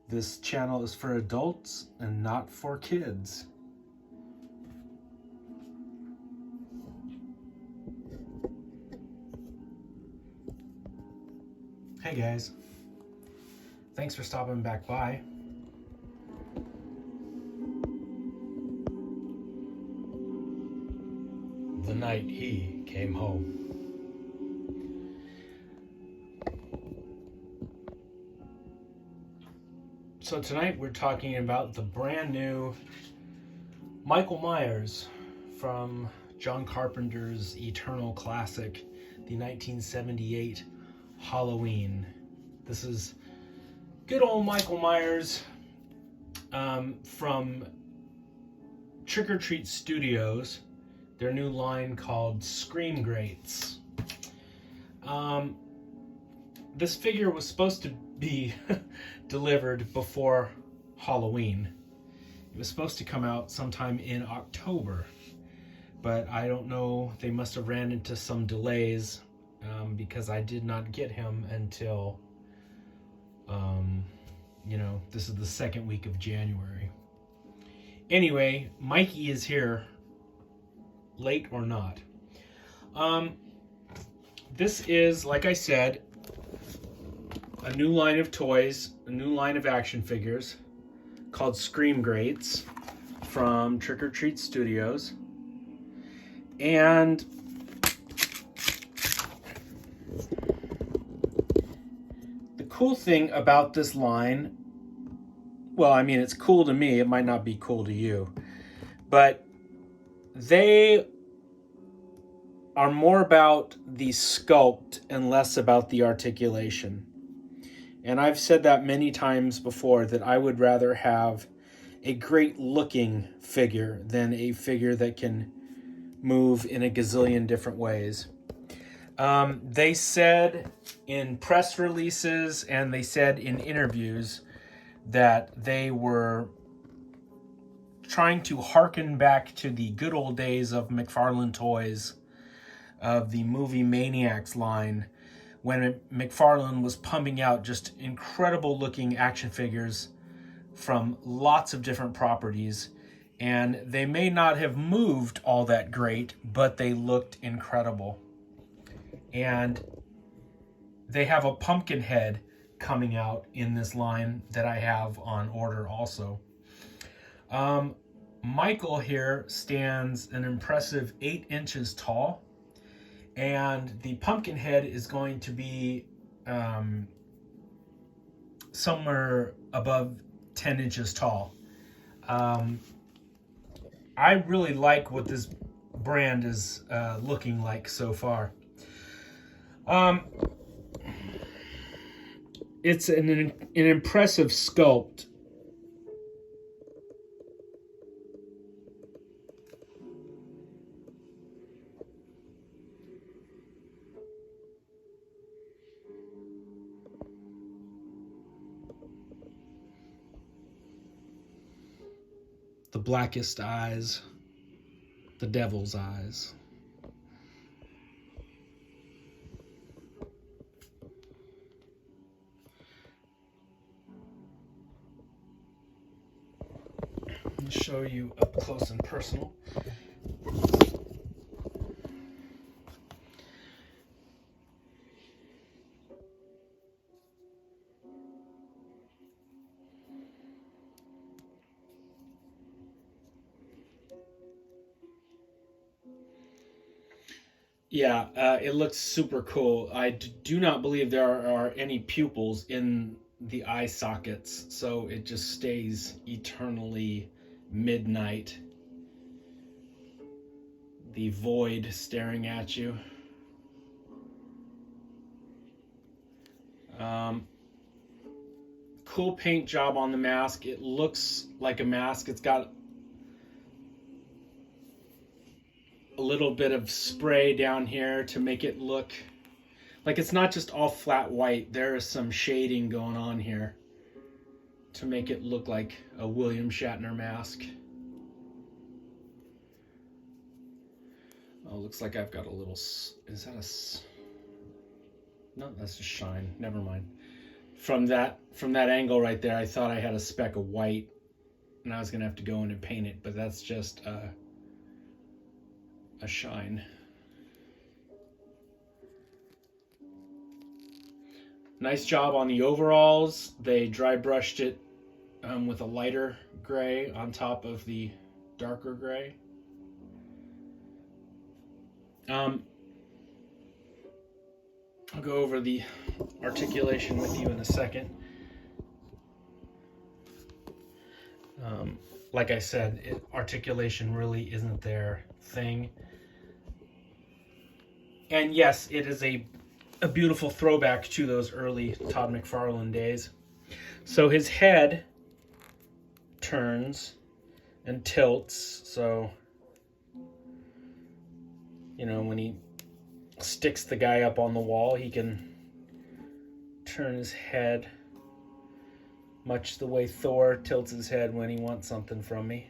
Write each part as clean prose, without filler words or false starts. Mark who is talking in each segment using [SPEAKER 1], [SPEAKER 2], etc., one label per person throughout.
[SPEAKER 1] This channel is for adults and not for kids. Hey guys, thanks for stopping back by. The night he came home. So tonight we're talking about the brand new Michael Myers from John Carpenter's eternal classic, the 1978 Halloween. This is good old Michael Myers from Trick or Treat Studios, their new line called Scream Grates. This figure was supposed to be delivered before Halloween. It was supposed to come out sometime in October, but I don't know, they must have ran into some delays because I did not get him until this is the second week of January. Anyway, Mikey is here, late or not. This is, like I said, a new line of toys, a new line of action figures called Scream Grates from Trick or Treat Studios. And the cool thing about this line, well, I mean, it's cool to me, it might not be cool to you, but they are more about the sculpt and less about the articulation. And I've said that many times before, that I would rather have a great looking figure than a figure that can move in a gazillion different ways. They said in press releases and they said in interviews that they were trying to harken back to the good old days of McFarlane Toys, of the Movie Maniacs line, when McFarlane was pumping out just incredible looking action figures from lots of different properties. And they may not have moved all that great, but they looked incredible. And they have a pumpkin head coming out in this line that I have on order also. Michael here stands an impressive 8 inches tall. And the pumpkin head is going to be somewhere above 10 inches tall. I really like what this brand is looking like so far. It's an impressive sculpt. The blackest eyes, the devil's eyes. Let me show you up close and personal. Yeah, it looks super cool. I do not believe there are any pupils in the eye sockets, so it just stays eternally midnight. The void staring at you. Cool paint job on the mask. It looks like a mask. It's got a little bit of spray down here to make it look like it's not just all flat white. There is some shading going on here to make it look like a William Shatner mask. Oh, looks like I've got a little, is that a, no, that's just shine, never mind. from that angle right there, I thought I had a speck of white, and I was gonna have to go in and paint it, but that's just a shine. Nice job on the overalls. They dry brushed it with a lighter gray on top of the darker gray. I'll go over the articulation with you in a second. Like I said, articulation really isn't their thing. And yes, it is a beautiful throwback to those early Todd McFarlane days. So his head turns and tilts, so you know, when he sticks the guy up on the wall, he can turn his head much the way Thor tilts his head when he wants something from me.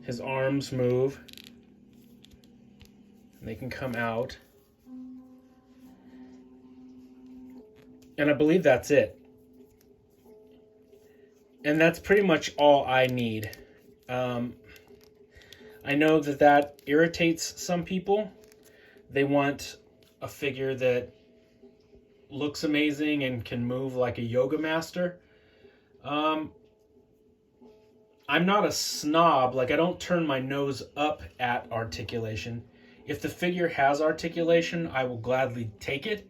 [SPEAKER 1] His arms move, and they can come out. And I believe that's it. And that's pretty much all I need. I know that irritates some people. They want a figure that looks amazing and can move like a yoga master. I'm not a snob. Like, I don't turn my nose up at articulation. If the figure has articulation, I will gladly take it,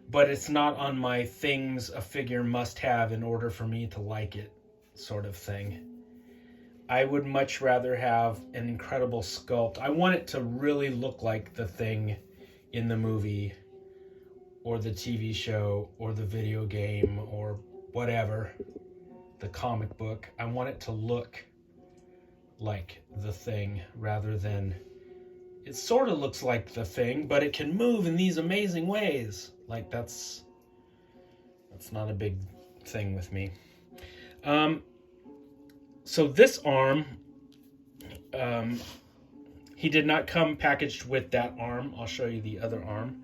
[SPEAKER 1] but it's not on my things a figure must have in order for me to like it sort of thing. I would much rather have an incredible sculpt. I want it to really look like the thing in the movie or the TV show or the video game or whatever, the comic book. I want it to look like the thing rather than it sort of looks like the thing, but it can move in these amazing ways. Like, that's not a big thing with me. So this arm, he did not come packaged with that arm. I'll show you the other arm.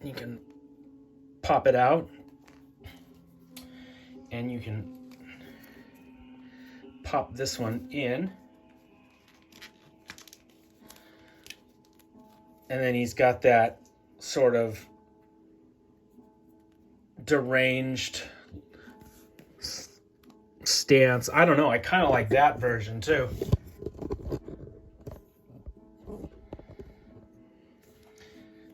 [SPEAKER 1] You can pop it out, and you can pop this one in. And then he's got that sort of deranged stance. I don't know. I kind of like that version too.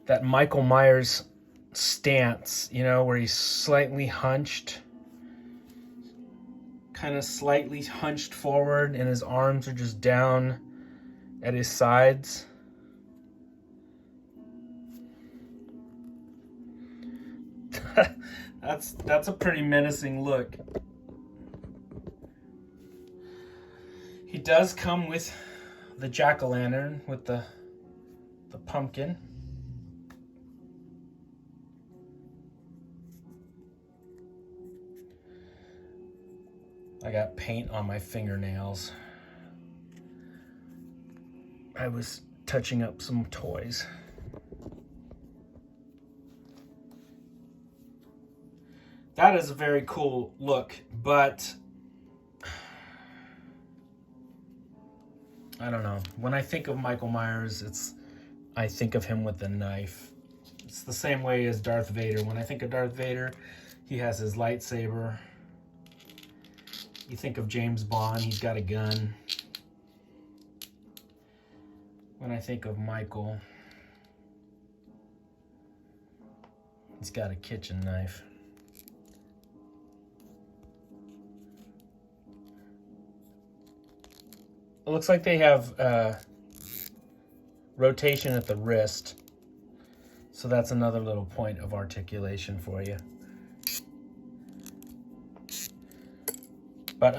[SPEAKER 1] That Michael Myers stance, you know, where he's slightly hunched, kind of slightly hunched forward, and his arms are just down at his sides. That's a pretty menacing look. He does come with the jack-o'-lantern with the pumpkin. I got paint on my fingernails. I was touching up some toys. That is a very cool look, but I don't know. When I think of Michael Myers, I think of him with a knife. It's the same way as Darth Vader. When I think of Darth Vader, he has his lightsaber. You think of James Bond, he's got a gun. When I think of Michael, he's got a kitchen knife. It looks like they have rotation at the wrist. So that's another little point of articulation for you. But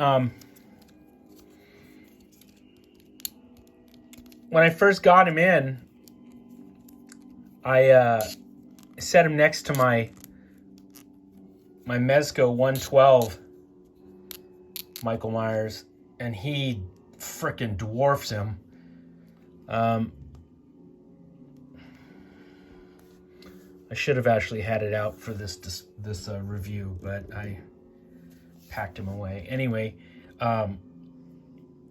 [SPEAKER 1] when I first got him in, I set him next to my Mezco 112 Michael Myers, and he frickin' dwarfs him. I should have actually had it out for this review, but I packed him away. Anyway, the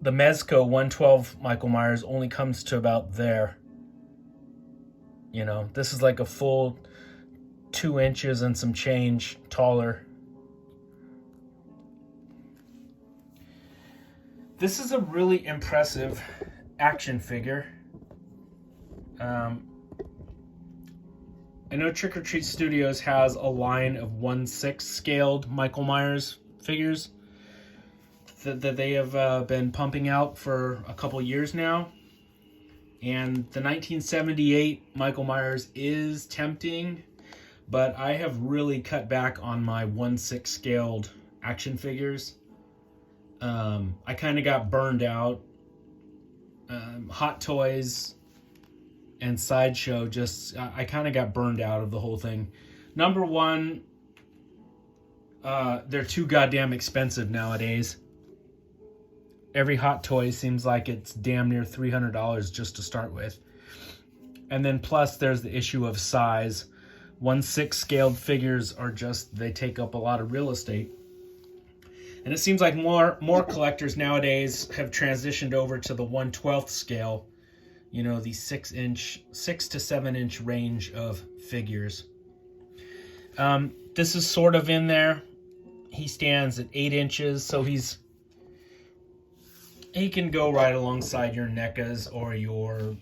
[SPEAKER 1] Mezco 112 Michael Myers only comes to about there. You know, this is like a full 2 inches and some change taller. This is a really impressive action figure. I know Trick or Treat Studios has a line of 1/6 scaled Michael Myers figures that they have been pumping out for a couple years now. And the 1978 Michael Myers is tempting, but I have really cut back on my 1/6 scaled action figures. I kind of got burned out. Hot Toys and Sideshow, I kind of got burned out of the whole thing. Number one, they're too goddamn expensive nowadays. Every Hot Toy seems like it's damn near $300 just to start with. And then plus there's the issue of size. 1/6 scaled figures are they take up a lot of real estate. And it seems like more collectors nowadays have transitioned over to the 1/12 scale. You know, the 6 to 7 inch range of figures. This is sort of in there. He stands at 8 inches, so he can go right alongside your NECAs or your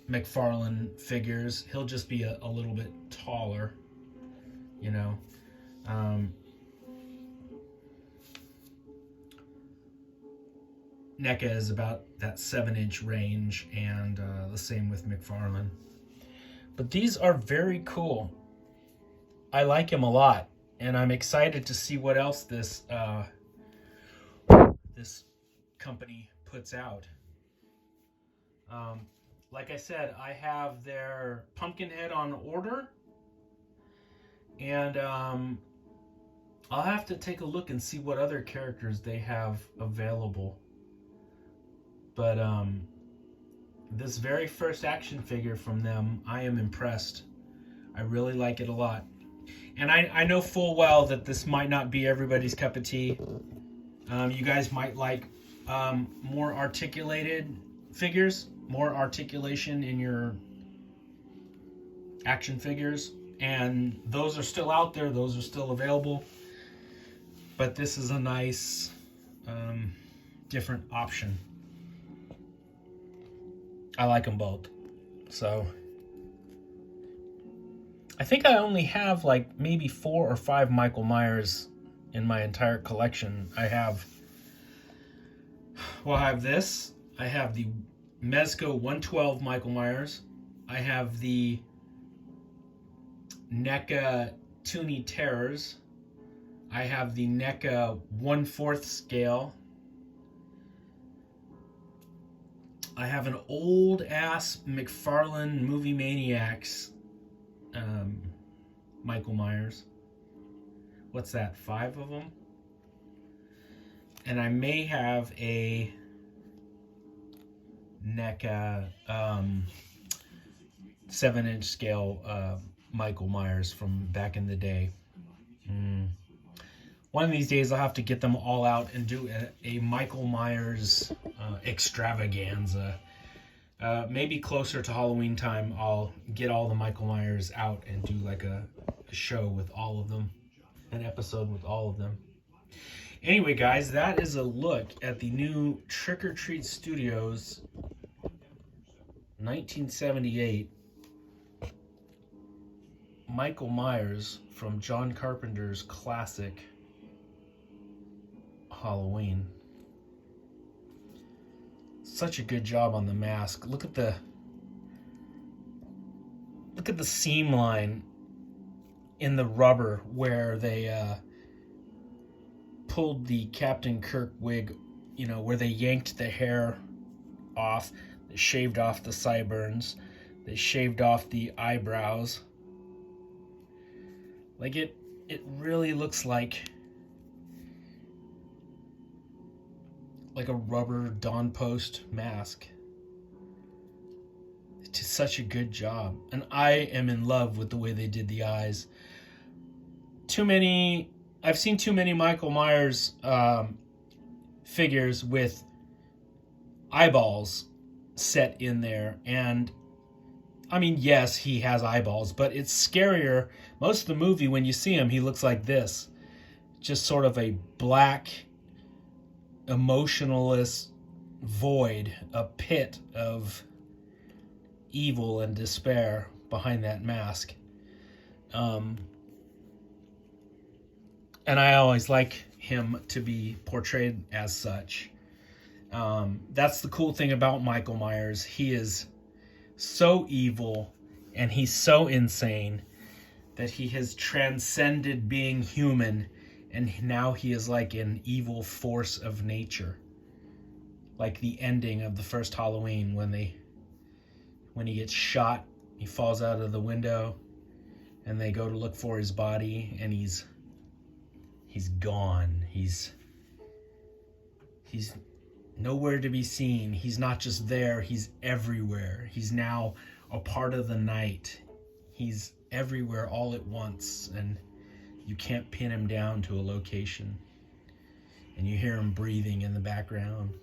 [SPEAKER 1] McFarlane figures. He'll just be a little bit taller, you know. NECA is about that 7 inch range, and the same with McFarlane. But these are very cool. I like him a lot, and I'm excited to see what else this company puts out. Like I said, I have their Pumpkinhead on order, and I'll have to take a look and see what other characters they have available. But this very first action figure from them, I am impressed. I really like it a lot. And I know full well that this might not be everybody's cup of tea. You guys might like more articulated figures, more articulation in your action figures. And those are still out there. Those are still available. But this is a nice, different option. I like them both. So I think I only have like maybe 4 or 5 Michael Myers in my entire collection. I have this. I have the Mezco 112 Michael Myers. I have the NECA Toonie Terrors. I have the NECA 1/4 scale. I have an old ass McFarlane Movie Maniacs Michael Myers. What's that? 5 of them? And I may have a NECA 7 inch scale Michael Myers from back in the day. One of these days I'll have to get them all out and do a Michael Myers extravaganza. Maybe closer to Halloween time, I'll get all the Michael Myers out and do like a show with all of them, an episode with all of them. Anyway, guys, that is a look at the new Trick or Treat Studios 1978 Michael Myers from John Carpenter's classic Halloween. Such a good job on the mask. Look at the seam line in the rubber where they pulled the Captain Kirk wig, you know, where they yanked the hair off, they shaved off the sideburns, they shaved off the eyebrows. Like it like a rubber Dawn Post mask. It's such a good job. And I am in love with the way they did the eyes. I've seen too many Michael Myers figures with eyeballs set in there. And I mean, yes, he has eyeballs, but it's scarier. Most of the movie, when you see him, he looks like this. Just sort of a black, emotionless void, a pit of evil and despair behind that mask. And I always like him to be portrayed as such. That's the cool thing about Michael Myers. He is so evil and he's so insane that he has transcended being human, and now he is like an evil force of nature. Like the ending of the first Halloween when he gets shot, he falls out of the window and they go to look for his body and he's gone. He's nowhere to be seen. He's not just there, he's everywhere. He's now a part of the night. He's everywhere all at once, and you can't pin him down to a location. And you hear him breathing in the background.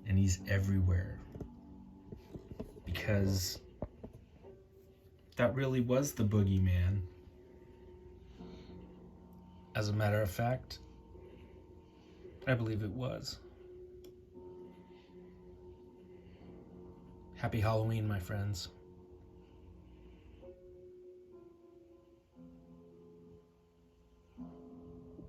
[SPEAKER 1] And he's everywhere. Because that really was the boogeyman. As a matter of fact, I believe it was. Happy Halloween, my friends.